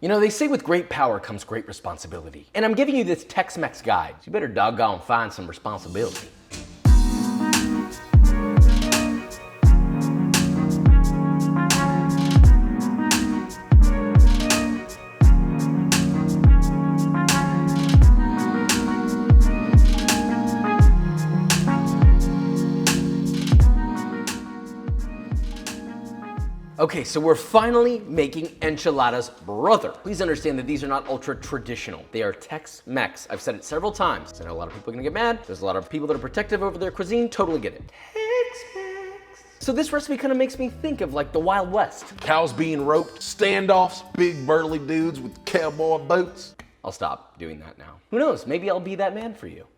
You know, they say with great power comes great responsibility. And I'm giving you this Tex Mex guide, so you better doggone find some responsibility. Okay, so we're finally making enchiladas, brother. Please understand that these are not ultra traditional. They are Tex Mex. I've said it several times. I know a lot of people are gonna get mad. There's a lot of people that are protective over their cuisine. Totally get it. Tex Mex. So this recipe kind of makes me think of like the Wild West. Cows being roped, standoffs, big burly dudes with cowboy boots. I'll stop doing that now. Who knows, maybe I'll be that man for you.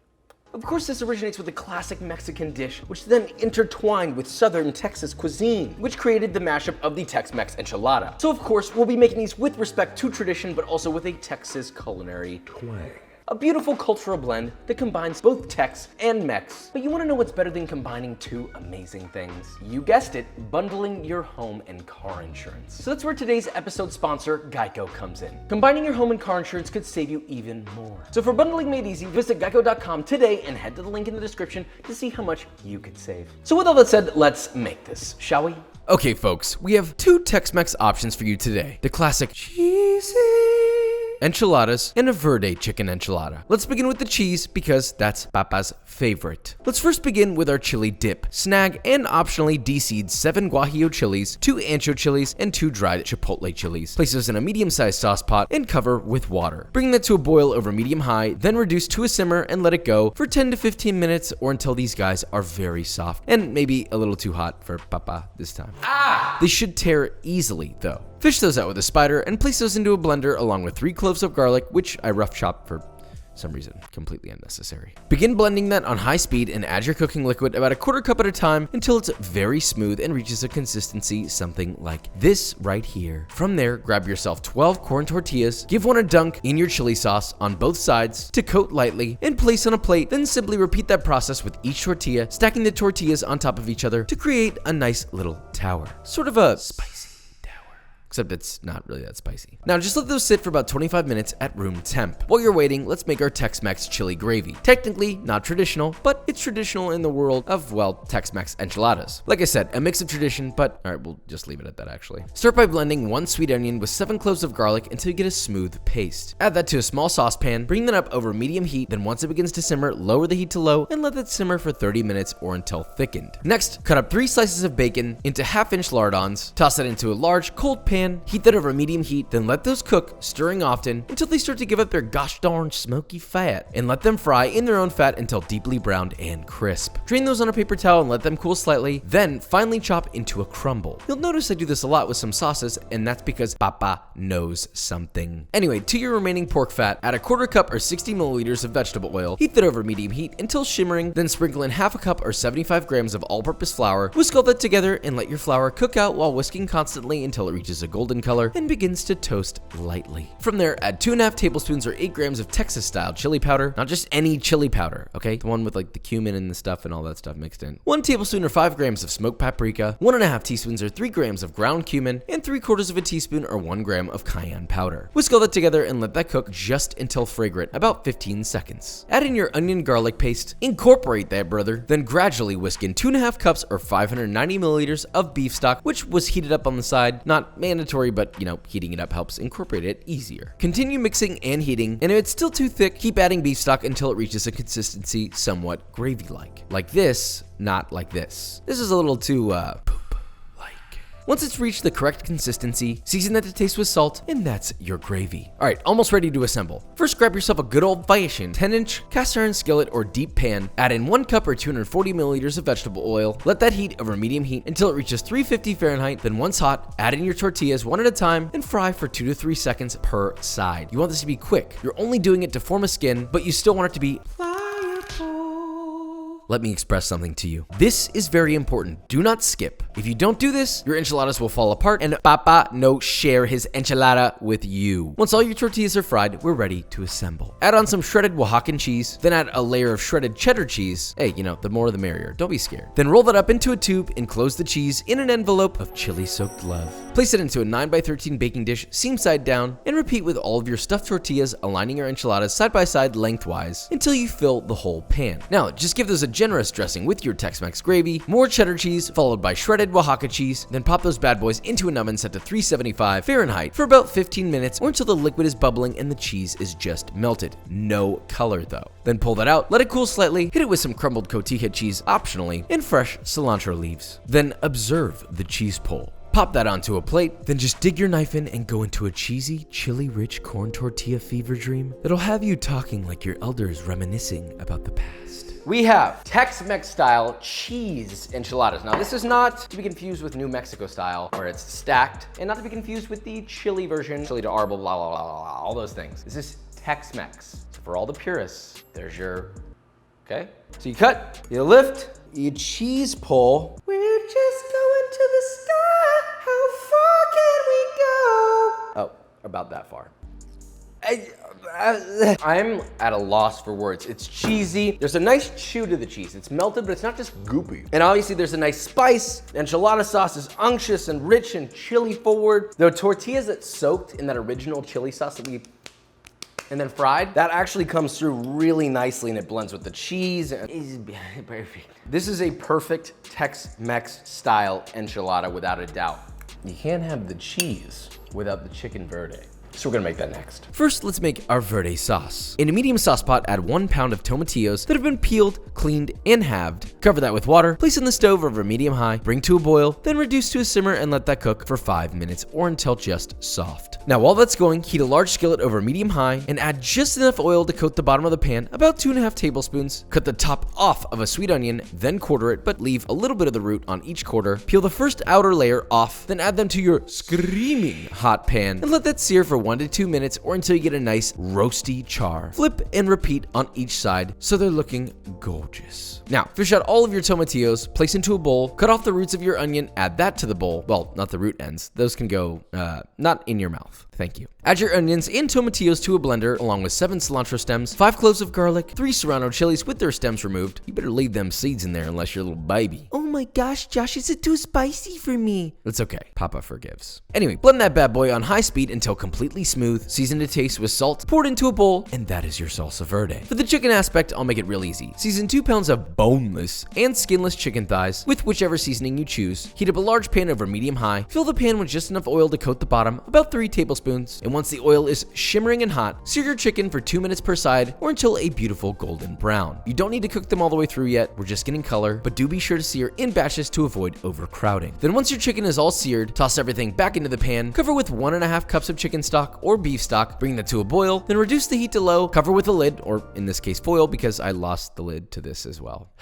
Of course, this originates with a classic Mexican dish, which then intertwined with Southern Texas cuisine, which created the mashup of the Tex Mex Enchilada. So of course, we'll be making these with respect to tradition, but also with a Texas culinary twang. A beautiful cultural blend that combines both Tex and Mex. But you wanna know what's better than combining two amazing things? You guessed it, bundling your home and car insurance. So that's where today's episode sponsor, Geico, comes in. Combining your home and car insurance could save you even more. So for bundling made easy, visit geico.com today and head to the link in the description to see how much you could save. So with all that said, let's make this, shall we? Okay folks, we have two Tex-Mex options for you today. The classic cheesy enchiladas and a verde chicken enchilada. Let's begin with the cheese because that's Papa's favorite. Let's first begin with our chili dip. Snag and optionally de-seed 7 guajillo chilies, 2 ancho chilies, and 2 dried chipotle chilies. Place those in a medium-sized sauce pot and cover with water. Bring that to a boil over medium-high, then reduce to a simmer and let it go for 10 to 15 minutes or until these guys are very soft and maybe a little too hot for Papa this time. They should tear easily though. Fish those out with a spider and place those into a blender along with 3 cloves of garlic, which I rough chopped for some reason, completely unnecessary. Begin blending that on high speed and add your cooking liquid about a 1/4 cup at a time until it's very smooth and reaches a consistency something like this right here. From there, grab yourself 12 corn tortillas, give one a dunk in your chili sauce on both sides to coat lightly and place on a plate, then simply repeat that process with each tortilla, stacking the tortillas on top of each other to create a nice little tower. Sort of a spicy except it's not really that spicy. Now just let those sit for about 25 minutes at room temp. While you're waiting, let's make our Tex-Mex chili gravy. Technically not traditional, but it's traditional in the world of, well, Tex-Mex enchiladas. Like I said, a mix of tradition, but all right, we'll just leave it at that actually. Start by blending 1 sweet onion with 7 cloves of garlic until you get a smooth paste. Add that to a small saucepan, bring that up over medium heat, then once it begins to simmer, lower the heat to low and let that simmer for 30 minutes or until thickened. Next, cut up 3 slices of bacon into 1/2-inch lardons, toss that into a large cold pan, heat that over medium heat, then let those cook, stirring often until they start to give up their gosh darn smoky fat, and let them fry in their own fat until deeply browned and crisp. Drain those on a paper towel and let them cool slightly, then finely chop into a crumble. You'll notice I do this a lot with some sauces, and that's because Papa knows something. Anyway, to your remaining pork fat, add a 1/4 cup or 60 milliliters of vegetable oil, heat that over medium heat until shimmering, then sprinkle in 1/2 cup or 75 grams of all-purpose flour, whisk all that together and let your flour cook out while whisking constantly until it reaches a golden color and begins to toast lightly. From there, add 2.5 tablespoons or 8 grams of Texas-style chili powder, not just any chili powder, okay? The one with like the cumin and the stuff and all that stuff mixed in. 1 tablespoon or 5 grams of smoked paprika, 1.5 teaspoons or 3 grams of ground cumin, and 3/4 of a teaspoon or 1 gram of cayenne powder. Whisk all that together and let that cook just until fragrant, about 15 seconds. Add in your onion garlic paste, incorporate that brother, then gradually whisk in 2.5 cups or 590 milliliters of beef stock, which was heated up on the side, not mandatory, but you know, heating it up helps incorporate it easier. Continue mixing and heating, and if it's still too thick, keep adding beef stock until it reaches a consistency somewhat gravy-like. Like this, not like this. This is a little too, Once it's reached the correct consistency, season that to taste with salt, and that's your gravy. All right, almost ready to assemble. First, grab yourself a good old-fashioned 10-inch cast iron skillet or deep pan, add in 1 cup or 240 milliliters of vegetable oil, let that heat over medium heat until it reaches 350 Fahrenheit, then once hot, add in your tortillas one at a time and fry for 2 to 3 seconds per side. You want this to be quick. You're only doing it to form a skin, but you still want it to be pliable. let me express something to you. This is very important. Do not skip. If you don't do this, your enchiladas will fall apart and Papa no share his enchilada with you. Once all your tortillas are fried, we're ready to assemble. Add on some shredded Oaxacan cheese, then add a layer of shredded cheddar cheese. Hey, the more the merrier. Don't be scared. Then roll that up into a tube, enclose the cheese in an envelope of chili-soaked love. Place it into a 9x13 baking dish, seam side down, and repeat with all of your stuffed tortillas, aligning your enchiladas side by side lengthwise until you fill the whole pan. Now, just give those a generous dressing with your Tex-Mex gravy, more cheddar cheese, followed by shredded Oaxaca cheese, then pop those bad boys into an oven set to 375 Fahrenheit for about 15 minutes or until the liquid is bubbling and the cheese is just melted. No color though. Then pull that out, let it cool slightly, hit it with some crumbled cotija cheese optionally, and fresh cilantro leaves. Then observe the cheese pull. Pop that onto a plate, then just dig your knife in and go into a cheesy, chili-rich corn tortilla fever dream that'll have you talking like your elders reminiscing about the past. We have Tex-Mex style cheese enchiladas. Now this is not to be confused with New Mexico style, where it's stacked, and not to be confused with the chili version, chili de arbol, blah, blah, blah, blah, blah, all those things. This is Tex-Mex. So for all the purists, there's your, okay? So you cut, you lift, you cheese pull. We're just going to the sky. How far can we go? Oh, about that far. I'm at a loss for words. It's cheesy. There's a nice chew to the cheese. It's melted, but it's not just goopy. And obviously there's a nice spice. The enchilada sauce is unctuous and rich and chili forward. The tortillas that's soaked in that original chili sauce that we and then fried, that actually comes through really nicely and it blends with the cheese. It's perfect. This is a perfect Tex-Mex style enchilada without a doubt. You can't have the cheese without the chicken verde. So we're gonna make that next. First, let's make our verde sauce. In a medium sauce pot, add 1 pound of tomatillos that have been peeled, cleaned, and halved. Cover that with water, place in the stove over medium-high, bring to a boil, then reduce to a simmer and let that cook for 5 minutes or until just soft. Now, while that's going, heat a large skillet over medium-high and add just enough oil to coat the bottom of the pan, about 2.5 tablespoons. Cut the top off of a sweet onion, then quarter it, but leave a little bit of the root on each quarter. Peel the first outer layer off, then add them to your screaming hot pan and let that sear for 1 to 2 minutes or until you get a nice roasty char. Flip and repeat on each side so they're looking gorgeous. Now, fish out all of your tomatillos, place into a bowl, cut off the roots of your onion, add that to the bowl. Well, not the root ends. Those can go, not in your mouth. Thank you. Add your onions and tomatillos to a blender along with 7 cilantro stems, 5 cloves of garlic, 3 serrano chilies with their stems removed. You better leave them seeds in there unless you're a little baby. Oh my gosh, Josh, is it too spicy for me? It's okay. Papa forgives. Anyway, blend that bad boy on high speed until completely smooth, season to taste with salt, pour it into a bowl, and that is your salsa verde. For the chicken aspect, I'll make it real easy. Season 2 pounds of boneless and skinless chicken thighs with whichever seasoning you choose. Heat up a large pan over medium-high. Fill the pan with just enough oil to coat the bottom, about 3 tablespoons. And once the oil is shimmering and hot, sear your chicken for 2 minutes per side or until a beautiful golden brown. You don't need to cook them all the way through yet. We're just getting color, but do be sure to sear in batches to avoid overcrowding. Then once your chicken is all seared, toss everything back into the pan, cover with 1.5 cups of chicken stock or beef stock, bring that to a boil, then reduce the heat to low, cover with a lid, or in this case foil because I lost the lid to this as well.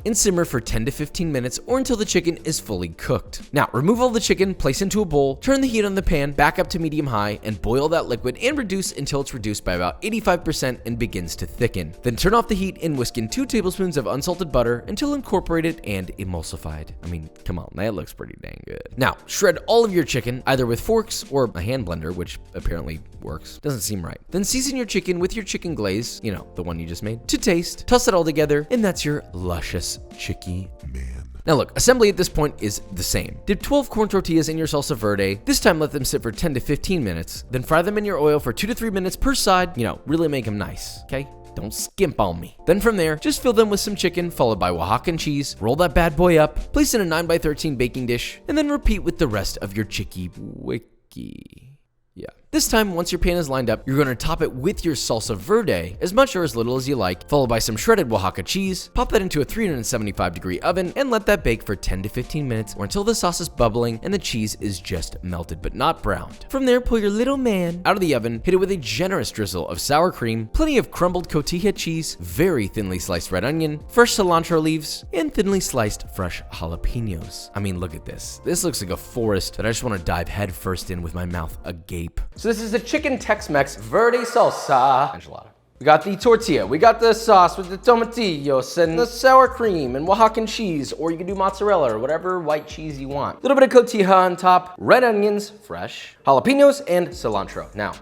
And simmer for 10 to 15 minutes or until the chicken is fully cooked. Now, remove all the chicken, place into a bowl, turn the heat on the pan back up to medium-high, and boil that liquid and reduce until it's reduced by about 85% and begins to thicken. Then turn off the heat and whisk in 2 tablespoons of unsalted butter until incorporated and emulsified. I mean, come on, that looks pretty dang good. Now, shred all of your chicken, either with forks or a hand blender, which apparently works. Doesn't seem right. Then season your chicken with your chicken glaze, the one you just made, to taste. Toss it all together, and that's your luscious chicky man. Now look, assembly at this point is the same. Dip 12 corn tortillas in your salsa verde. This time let them sit for 10 to 15 minutes. Then fry them in your oil for 2 to 3 minutes per side. Really make them nice, okay? Don't skimp on me. Then from there, just fill them with some chicken, followed by Oaxacan cheese. Roll that bad boy up, place in a 9x13 baking dish, and then repeat with the rest of your chicky wiki. Yeah. This time, once your pan is lined up, you're going to top it with your salsa verde, as much or as little as you like, followed by some shredded Oaxaca cheese. Pop that into a 375-degree oven and let that bake for 10 to 15 minutes or until the sauce is bubbling and the cheese is just melted but not browned. From there, pull your little man out of the oven, hit it with a generous drizzle of sour cream, plenty of crumbled cotija cheese, very thinly sliced red onion, fresh cilantro leaves, and thinly sliced fresh jalapenos. I mean, look at this. This looks like a forest that I just want to dive headfirst in with my mouth agape. So this is the chicken Tex-Mex verde salsa enchilada. We got the tortilla, we got the sauce with the tomatillos and the sour cream and Oaxacan cheese, or you can do mozzarella or whatever white cheese you want. A little bit of cotija on top, red onions, fresh, jalapenos, and cilantro. Now,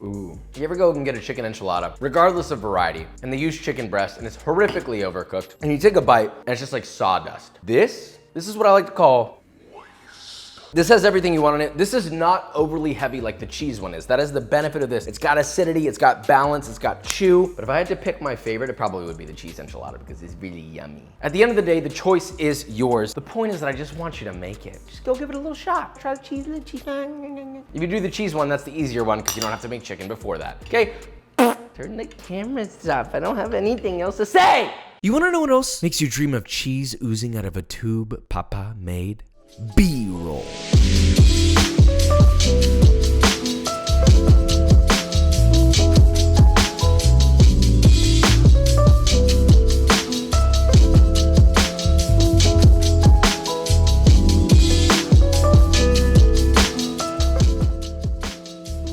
ooh. You ever go and get a chicken enchilada, regardless of variety, and they use chicken breast and it's horrifically overcooked, and you take a bite and it's just like sawdust. This is what I like to call. This has everything you want in it. This is not overly heavy like the cheese one is. That is the benefit of this. It's got acidity, it's got balance, it's got chew. But if I had to pick my favorite, it probably would be the cheese enchilada because it's really yummy. At the end of the day, the choice is yours. The point is that I just want you to make it. Just go give it a little shot. Try the cheese, little cheese. If you do the cheese one, that's the easier one because you don't have to make chicken before that. Okay? Turn the cameras off. I don't have anything else to say. You wanna know what else makes you dream of cheese oozing out of a tube Papa made? B-roll.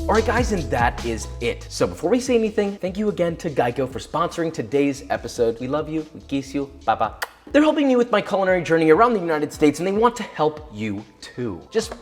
All right, guys, and that is it. So before we say anything, thank you again to Geico for sponsoring today's episode. We love you, we kiss you, bye-bye. They're helping me with my culinary journey around the United States, and they want to help you too. Just,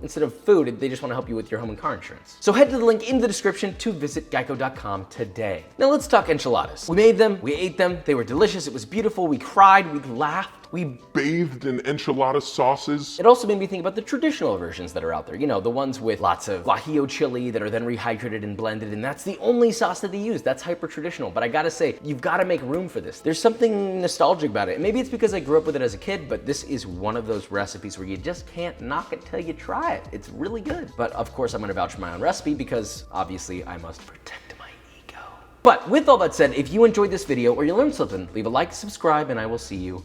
instead of food, they just want to help you with your home and car insurance. So head to the link in the description to visit geico.com today. Now let's talk enchiladas. We made them, we ate them, they were delicious, it was beautiful, we cried, we laughed. We bathed in enchilada sauces. It also made me think about the traditional versions that are out there. The ones with lots of guajillo chili that are then rehydrated and blended, and that's the only sauce that they use. That's hyper traditional. But I gotta say, you've gotta make room for this. There's something nostalgic about it. Maybe it's because I grew up with it as a kid, but this is one of those recipes where you just can't knock it till you try it. It's really good. But of course, I'm gonna vouch for my own recipe because obviously I must protect my ego. But with all that said, if you enjoyed this video or you learned something, leave a like, subscribe, and I will see you